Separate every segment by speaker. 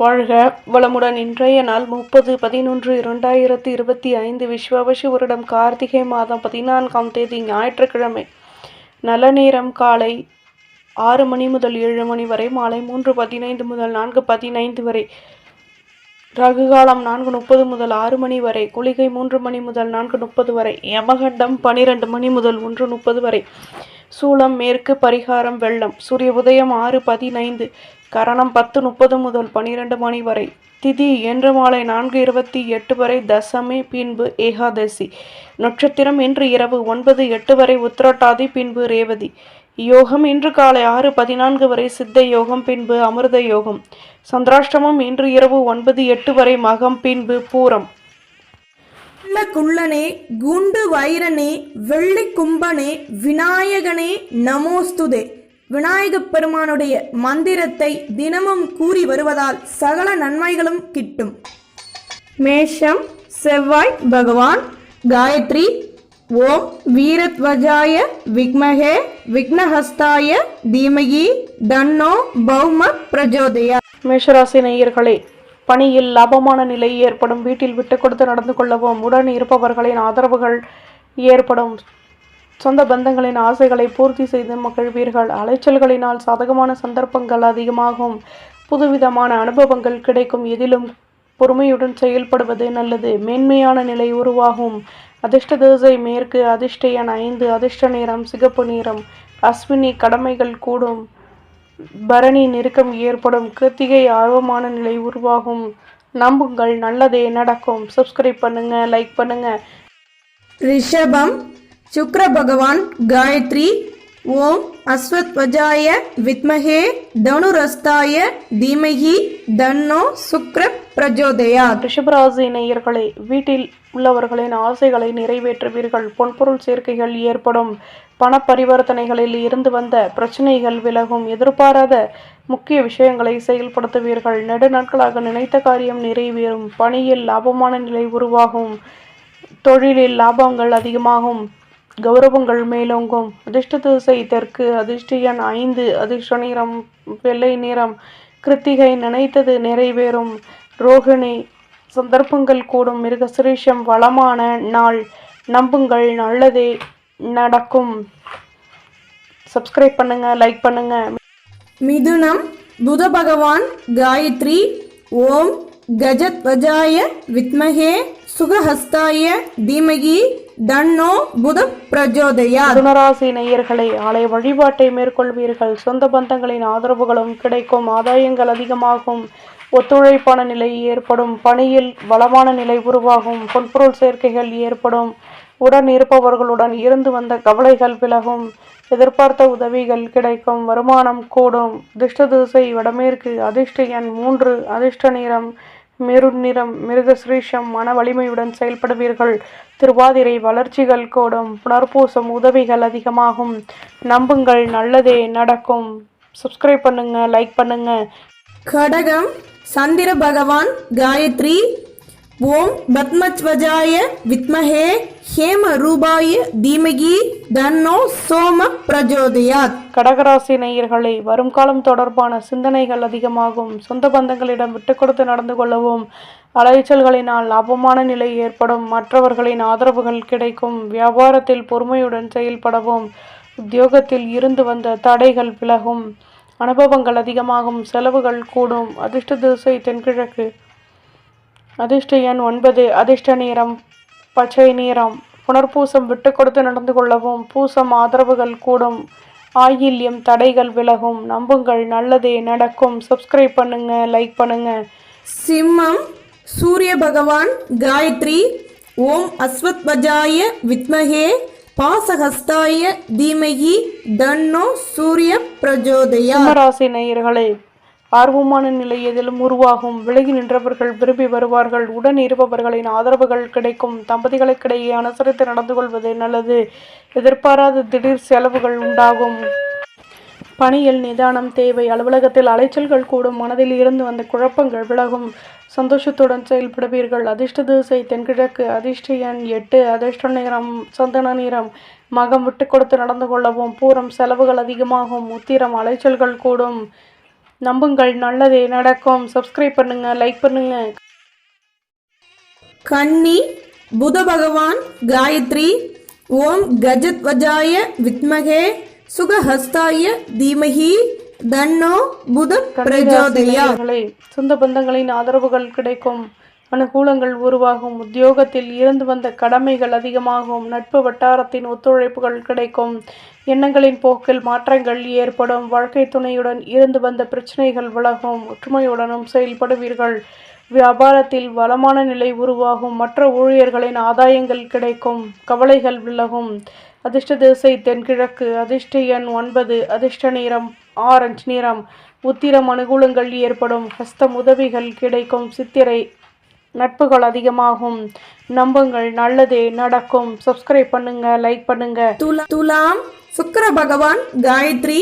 Speaker 1: வாழ்க வளமுடன். இன்றைய நாள் 30/11/2025 விஸ்வாவசு வருடம் கார்த்திகை மாதம் 14ஆம் தேதி ஞாயிற்றுக்கிழமை. நல்ல நேரம் காலை 6 மணி முதல் 7 மணி வரை, மாலை 3:15 முதல் 4:15 வரை, ரகுகாலம் 4:30 முதல் 6 மணி வரை, குளிகை 3 மணி முதல் 4:30 வரை, யமகண்டம் 12 மணி முதல் 1:30 வரை, சூலம் மேற்கு, பரிகாரம் வெள்ளம். சூரிய உதயம் 6:15, கரணம் 10:30 முதல் 12 மணி வரை, திதி இன்று மாலை 4:28 வரை, தசமி பின்பு ஏகாதசி. நட்சத்திரம் இன்று இரவு 9:08 வரை உத்திரட்டாதி பின்பு ரேவதி. யோகம் இன்று காலை 6:14 வரை சித்த யோகம் பின்பு அமிர்த யோகம். சந்திராஷ்டமம் இன்று இரவு 9:08 வரை மகம் பின்பு பூரம்.
Speaker 2: குள்ளனே, குண்டு வைரனே, வெள்ளி கும்பனே, விநாயகனே நமோஸ்துதே. விநாயகப் பெருமானுடைய மந்திரத்தை தினமும் கூறி வருவதால் சகல நன்மைகளும் கிட்டும். மேஷம், செவ்வாய் பகவான். காயத்ரி. ஓம் வீரத்வஜாய விக்மஹே விக்னஹஸ்தாய தீமகி தன்னோ பௌம பிரஜோதயா.
Speaker 1: மேஷராசி நேயர்களே, பணியில் லாபமான நிலை ஏற்படும். வீட்டில் விட்டு கொடுத்து நடந்து கொள்ளவும். உடன் இருப்பவர்களின் ஆதரவுகள் ஏற்படும். சொந்த பந்தங்களின் ஆசைகளை பூர்த்தி செய்து மகிழ்வீர்கள். அலைச்சல்களினால் சாதகமான சந்தர்ப்பங்கள் அதிகமாகும். புதுவிதமான அனுபவங்கள் கிடைக்கும். எதிலும் பொறுமையுடன் செயல்படுவது நல்லது. மேன்மையான நிலை உருவாகும். அதிர்ஷ்ட திசை மேற்கு. அதிர்ஷ்ட எண் 5. அதிர்ஷ்ட நிறம் சிகப்பு நிறம். அஸ்வினி கடமைகள் கூடும். பரணி நெருக்கம் ஏற்படும். கிருத்திகை ஆர்வமான நிலை உருவாகும். நம்புங்கள், நல்லதே நடக்கும். சப்ஸ்கிரைப் பண்ணுங்க, லைக் பண்ணுங்க.
Speaker 2: ரிஷபம், சுக்ர பகவான். காயத்ரி. ஓம் அஸ்வத்வஜாய வித்மஹே தனுரஸ்தாய தீமகி தன்னோ சுக்ர பிரஜோதயா.
Speaker 1: ரிஷபராசி நேயர்களே, வீட்டில் உள்ளவர்களின் ஆசைகளை நிறைவேற்றுவீர்கள். பொன்பொருள் சேர்க்கைகள் ஏற்படும். பண பரிவர்த்தனைகளில் இருந்து வந்த பிரச்சனைகள் விலகும். எதிர்பாராத முக்கிய விஷயங்களை செயல்படுத்துவீர்கள். நெடுநாட்களாக நினைத்த காரியம் நிறைவேறும். பணியில் லாபமான நிலை உருவாகும். தொழிலில் லாபங்கள் அதிகமாகும். கௌரவங்கள் மேலோங்கும். அதிர்ஷ்ட திசை தெற்கு. அதிர்ஷ்ட எண் 5. அதிர்ஷ்ட நிறம் வெள்ளை நிறம். கிருத்திகை நினைத்தது நிறைவேறும். ரோகிணி சந்தர்ப்பங்கள் கூடும். மிருகசிரீஷம் வளமான நாள். நம்புங்கள், நல்லதே நடக்கும். சப்ஸ்கிரைப் பண்ணுங்க, லைக் பண்ணுங்க.
Speaker 2: மிதுனம், புத பகவான். காயத்ரி. ஓம் கஜத்வஜாய வித்மஹே சுகஹஸ்தாய தீமகி தன்னோ புத பிரஜோதயா.
Speaker 1: மிதுனராசி நேயர்களே, ஆலய வழிபாட்டை மேற்கொள்வீர்கள். சொந்த பந்தங்களின் ஆதரவுகளும் கிடைக்கும். ஆதாயங்கள் அதிகமாகும். ஒத்துழைப்பான நிலை ஏற்படும். பணியில் வளமான நிலை உருவாகும். பொன்பொருள் சேர்க்கைகள் ஏற்படும். உடன் இருப்பவர்களுடன் இருந்து வந்த கவலைகள் விலகும். எதிர்பார்த்த உதவிகள் கிடைக்கும். வருமானம் கூடும். அதிர்ஷ்ட திசை வடமேற்கு. அதிர்ஷ்ட எண் 3. அதிர்ஷ்ட நிறம் மெருண் நிறம். மிருகசிரீஷம் மன வலிமையுடன் செயல்படுவீர்கள். திருவாதிரை வளர்ச்சிகள் கூடும். புனர்பூசம் உதவிகள் அதிகமாகும். நம்புங்கள், நல்லதே நடக்கும். சப்ஸ்கிரைப் பண்ணுங்க, லைக் பண்ணுங்க.
Speaker 2: கடகம், சந்திர பகவான். காயத்ரி. ஓம் பத்மத்வஜாய வித்மஹே ஹேம ரூபாய தீமகி தன்னோ சோம பிரஜோதயாத்.
Speaker 1: கடகராசி நேயர்களே, வரும் காலம் தொடர்பான சிந்தனைகள் அதிகமாகும். சொந்த பந்தங்களிடம் விட்டு கொடுத்து நடந்து கொள்ளவும். அலைச்சல்களினால் லாபமான நிலை ஏற்படும். மற்றவர்களின் ஆதரவுகள் கிடைக்கும். வியாபாரத்தில் பொறுமையுடன் செயல்படவும். உத்தியோகத்தில் இருந்து வந்த தடைகள் விலகும். அனுபவங்கள் அதிகமாகும். செலவுகள் கூடும். அதிர்ஷ்ட திசை தென்கிழக்கு. அதிர்ஷ்ட எண் 9. அதிர்ஷ்ட நிறம் பச்சை நிறம். புனர்பூசம் விட்டு கொடுத்து நடந்து கொள்ளவும். பூசம் ஆதரவுகள் கூடும். ஆயில்யம் தடைகள் விலகும். நம்புங்கள், நல்லதே நடக்கும். சப்ஸ்கிரைப் பண்ணுங்க, லைக் பண்ணுங்க.
Speaker 2: சிம்மம், சூரிய பகவான். காயத்ரி. ஓம் அஸ்வத்வஜாய வித்மஹே பாசஹஸ்தாய தீமகி தன்னோ சூரிய பிரஜோதயா.
Speaker 1: சிம்மராசி நேயர்களே, ஆர்வமான நிலை எதிலும் உருவாகும். விலகி நின்றவர்கள் விரும்பி வருவார்கள். உடன் இருப்பவர்களின் ஆதரவுகள் கிடைக்கும். தம்பதிகளுக்கிடையே அனுசரித்து நடந்து கொள்வது நல்லது. எதிர்பாராத திடீர் செலவுகள் உண்டாகும். பணியில் நிதானம் தேவை. அலுவலகத்தில் அலைச்சல்கள் கூடும். மனதில் இருந்து வந்த குழப்பங்கள் விலகும். சந்தோஷத்துடன் செயல்படுவீர்கள். அதிர்ஷ்ட திசை தென்கிழக்கு. அதிர்ஷ்ட எண் 8. அதிர்ஷ்ட நிறம் சந்தன நிறம். மகம் விட்டு கொடுத்து நடந்து கொள்ளவும். பூரம் செலவுகள் அதிகமாகும். உத்திரம் அலைச்சல்கள் கூடும். நம்புங்கள், நல்லதே நடக்கும். சப்ஸ்கிரைப் பண்ணுங்க, லைக் பண்ணுங்க.
Speaker 2: கன்னி புத பகவான் காயத்ரி ஓம் கஜத்வஜாய வித்மகே சுகஹஸ்தாய தீமஹி தன்னோ புத பிரஜோதயாத்.
Speaker 1: கன்னிராசினியர்களே, சொந்த பந்தங்களின் ஆதரவுகள் கிடைக்கும். அனுகூலங்கள் உருவாகும். உத்தியோகத்தில் இருந்து வந்த கடமைகள் அதிகமாகும். நட்பு வட்டாரத்தின் ஒத்துழைப்புகள் கிடைக்கும். எண்ணங்களின் போக்கில் மாற்றங்கள் ஏற்படும். வாழ்க்கை துணையுடன் இருந்து வந்த பிரச்சனைகள் விலகும். ஒற்றுமையுடனும் செயல்படுவீர்கள். வியாபாரத்தில் வளமான நிலை உருவாகும். மற்ற ஊழியர்களின் ஆதாயங்கள் கிடைக்கும். கவலைகள் விலகும். அதிர்ஷ்ட திசை தென்கிழக்கு. அதிர்ஷ்ட எண் 9. அதிர்ஷ்ட நிறம் ஆரஞ்சு நிறம். உத்திரம் அனுகூலங்கள் ஏற்படும். ஹஸ்தம் உதவிகள் கிடைக்கும். சித்திரை நட்புகள் அதிகமாகும். நம்புங்கள், நல்லதே நடக்கும். சப்ஸ்கிரைப் பண்ணுங்க, லைக் பண்ணுங்க.
Speaker 2: துலாம் சுக்கிர பகவான் காயத்ரி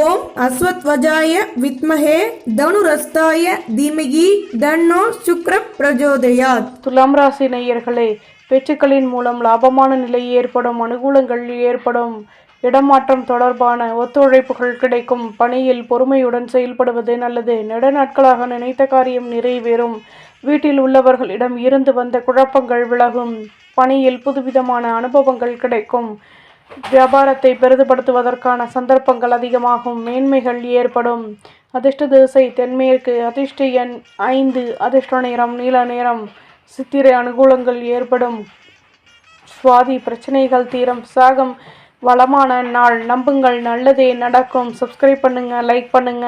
Speaker 2: ஓம் அஸ்வத்வஜாய வித்மஹே தனுரஸ்தாய தீமகி தன்னோ சுக்ர பிரஜோதயாத்.
Speaker 1: துலாம் ராசி நேயர்களே, பேச்சுக்களின் மூலம் லாபமான நிலை ஏற்படும். அனுகூலங்கள் ஏற்படும். இடமாற்றம் தொடர்பான ஒத்துழைப்புகள் கிடைக்கும். பணியில் பொறுமையுடன் செயல்படுவது நல்லது. நெடுநாட்களாக நினைத்த காரியம் நிறைவேறும். வீட்டில் உள்ளவர்களிடம் இருந்து வந்த குழப்பங்கள் விலகும். பணியில் புதுவிதமான அனுபவங்கள் கிடைக்கும். வியாபாரத்தை பெரிதுபடுத்துவதற்கான சந்தர்ப்பங்கள் அதிகமாகும். மேன்மைகள் ஏற்படும். அதிர்ஷ்ட திசை தென்மேற்கு. அதிர்ஷ்ட எண் 5. அதிர்ஷ்ட நிறம் நீல நிறம். சித்திரை அனுகூலங்கள் ஏற்படும். சுவாதி பிரச்சனைகள் தீரும். விசாகம் வளமான நாள். நம்புங்கள், நல்லதே நடக்கும். சப்ஸ்கிரைப் பண்ணுங்க, லைக் பண்ணுங்க.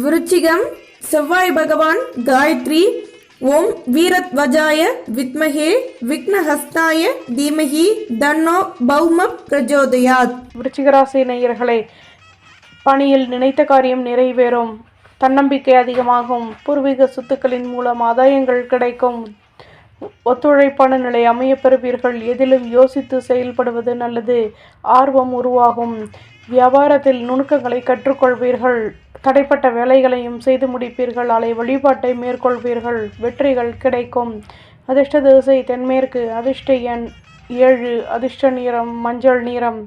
Speaker 2: விருச்சிகம் செவ்வாய் பகவான் காயத்ரி ஓம் வீரத்வஜாய வித்மஹே விக்னஹஸ்தாய தீமஹி தன்னோ பௌம பிரஜோதயாத்.
Speaker 1: விருச்சிகராசி நேயர்களே, பணியில் நினைத்த காரியம் நிறைவேறும். தன்னம்பிக்கை அதிகமாகும். பூர்வீக சொத்துக்களின் மூலம் ஆதாயங்கள் கிடைக்கும். ஒத்துழைப்பான நிலை அமைய பெறுவீர்கள். எதிலும் யோசித்து செயல்படுவது நல்லது. ஆர்வம் உருவாகும். வியாபாரத்தில் நுணுக்கங்களை கற்றுக்கொள்வீர்கள். தடைப்பட்ட வேலைகளையும் செய்து முடிப்பீர்கள். அலை வழிபாட்டை மேற்கொள்வீர்கள். வெற்றிகள் கிடைக்கும். அதிர்ஷ்ட திசை தென்மேற்கு. அதிர்ஷ்ட எண் 7. அதிர்ஷ்ட நிறம் மஞ்சள் நிறம்.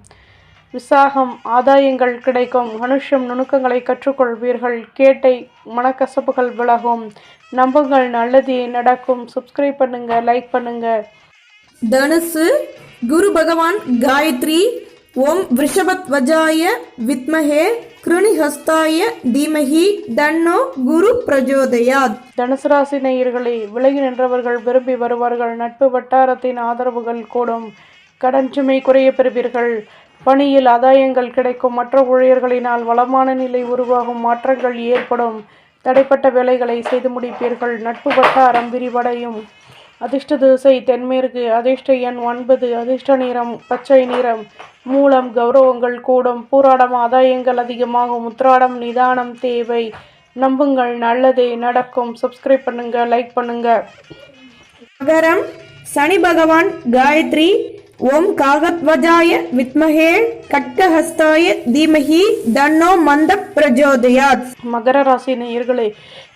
Speaker 1: விசாகம் ஆதாயங்கள் கிடைக்கும். அனுஷம் நுணுக்கங்களை கற்றுக்கொள்வீர்கள். கேட்டை மனக்கசப்புகள் விலகும். நம்புங்கள், நல்லதே நடக்கும். சப்ஸ்கிரைப் பண்ணுங்க, லைக் பண்ணுங்க.
Speaker 2: தனுசு குரு பகவான் காயத்ரி ஓம் விருஷபத்வஜாய வித்மஹே கிருணிஹஸ்தாய தீமஹி தன்னோ குரு பிரஜோதயாத்.
Speaker 1: தனுசு ராசி நேயர்களே, விலகி நின்றவர்கள் விரும்பி வருவார்கள். நட்பு வட்டாரத்தின் ஆதரவுகள் கூடும். கடன் சுமை குறைய பெறுவீர்கள். பணியில் ஆதாயங்கள் கிடைக்கும். மற்ற ஊழியர்களினால் வளமான நிலை உருவாகும். மாற்றங்கள் ஏற்படும். தடைப்பட்ட வேலைகளை செய்து முடிப்பீர்கள். நட்பு வட்டாரம் விரிவடையும். அதிர்ஷ்ட திசை தென்மேற்கு. அதிர்ஷ்ட எண் 9. அதிர்ஷ்ட நிறம் பச்சை நிறம். மூலம் கௌரவங்கள் கூடும். பூராடம் ஆதாயங்கள் அதிகமாகும். உத்திராடம் நிதானம் தேவை. நம்புங்கள், நல்லதே நடக்கும். சப்ஸ்கிரைப் பண்ணுங்க, லைக் பண்ணுங்க.
Speaker 2: மகரம் சனி பகவான் காயத்ரி ஓம் காகத்வஜாய வித்மஹே கட்கஹஸ்தாய தீமஹி தன்னோ மந்த பிரஜோதயாத்.
Speaker 1: மகர ராசி நேயர்களே,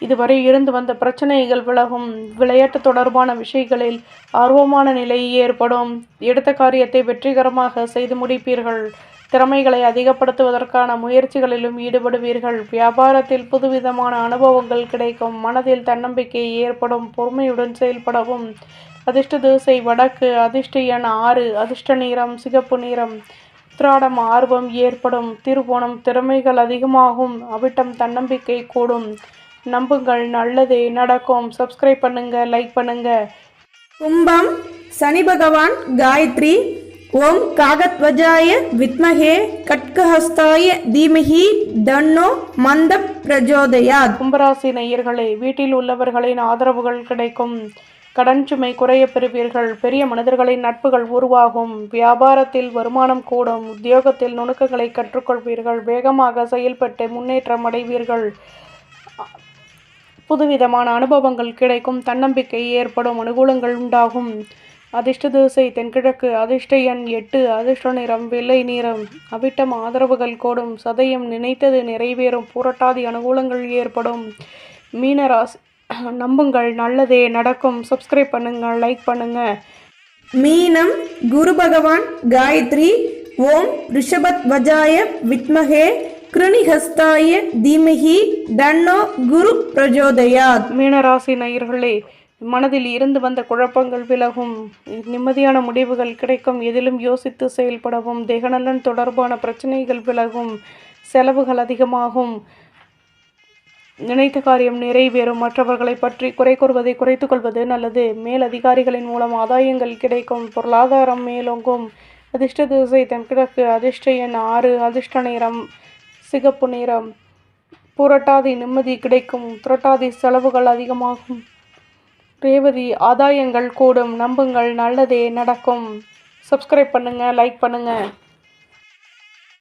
Speaker 1: இதுவரை இருந்து வந்த பிரச்சனைகள் விலகும். விளையாட்டு தொடர்பான விஷயங்களில் ஆர்வமான நிலை ஏற்படும். எடுத்த காரியத்தை வெற்றிகரமாக செய்து முடிப்பீர்கள். திறமைகளை அதிகப்படுத்துவதற்கான முயற்சிகளிலும் ஈடுபடுவீர்கள். வியாபாரத்தில் புதுவிதமான அனுபவங்கள் கிடைக்கும். மனதில் தன்னம்பிக்கை ஏற்படும். பொறுமையுடன் செயல்படவும். அதிர்ஷ்ட திசை வடக்கு. அதிர்ஷ்ட எண் 6. அதிர்ஷ்ட நிறம் சிகப்பு நிறம். உத்திராடம் ஆர்வம் ஏற்படும். திருவோணம் திறமைகள் அதிகமாகும். அவிட்டம் தன்னம்பிக்கை கூடும். நம்புங்கள், நல்லதே நடக்கும். சப்ஸ்கிரைப் பண்ணுங்க, லைக் பண்ணுங்க.
Speaker 2: கும்பம் சனி பகவான் காயத்ரி ஓம் காகத்வஜாய வித்மஹே கட்கஹஸ்தாய தீமஹி தன்னோ மந்த பிரஜோதயாத்.
Speaker 1: கும்பராசி நேயர்களே, வீட்டில் உள்ளவர்களின் ஆதரவுகள் கிடைக்கும். கடன் சுமை குறைய பெறுவீர்கள். பெரிய மனிதர்களின் நட்புகள் உருவாகும். வியாபாரத்தில் வருமானம் கூடும். உத்தியோகத்தில் நுணுக்கங்களை கற்றுக்கொள்வீர்கள். வேகமாக செயல்பட்டு முன்னேற்றம் அடைவீர்கள். புதுவிதமான அனுபவங்கள் கிடைக்கும். தன்னம்பிக்கை ஏற்படும். அனுகூலங்கள் உண்டாகும். அதிர்ஷ்ட திசை தென்கிழக்கு. அதிர்ஷ்ட எண் 8. அதிர்ஷ்ட நிறம் வெள்ளை நிறம். அவிட்டம் ஆதரவுகள் கூடும். சதயம் நினைத்தது நிறைவேறும். புரட்டாதி அனுகூலங்கள் ஏற்படும். மீனராசி, நம்புங்கள், நல்லதே நடக்கும். சப்ஸ்கிரைப் பண்ணுங்க, லைக் பண்ணுங்க.
Speaker 2: மீனம் குரு பகவான் காயத்ரி ஓம் ரிஷபத்வஜாய வித்மஹே கிருணிஹஸ்தாய தீமஹி தன்னோ குரு பிரஜோதயாத்.
Speaker 1: மீனராசி நேயர்களே, மனதில் இருந்து வந்த குழப்பங்கள் விலகும், நிம்மதியான முடிவுகள் கிடைக்கும், எதிலும் யோசித்து செயல்படவும், தேகநலன் தொடர்பான பிரச்சனைகள் விலகும், செலவுகள் அதிகமாகும், நினைத்த காரியம் நிறைவேறும். மற்றவர்களை பற்றி குறை கூறுவதை குறைத்து கொள்வது நல்லது. மேல் அதிகாரிகளின் மூலம் ஆதாயங்கள் கிடைக்கும், பொருளாதாரம் மேலோங்கும். அதிர்ஷ்ட திசை தென்கிழக்கு, அதிர்ஷ்ட எண் 6, அதிர்ஷ்ட நிறம் சிகப்பு நிறம். புரட்டாதி நிம்மதி கிடைக்கும், புரட்டாதி செலவுகள் அதிகமாகும். ரேவதி ஆதாயங்கள் கூடும், நம்புங்கள் நல்லதே நடக்கும். சப்ஸ்கிரைப் பண்ணுங்க, லைக் பண்ணுங்க.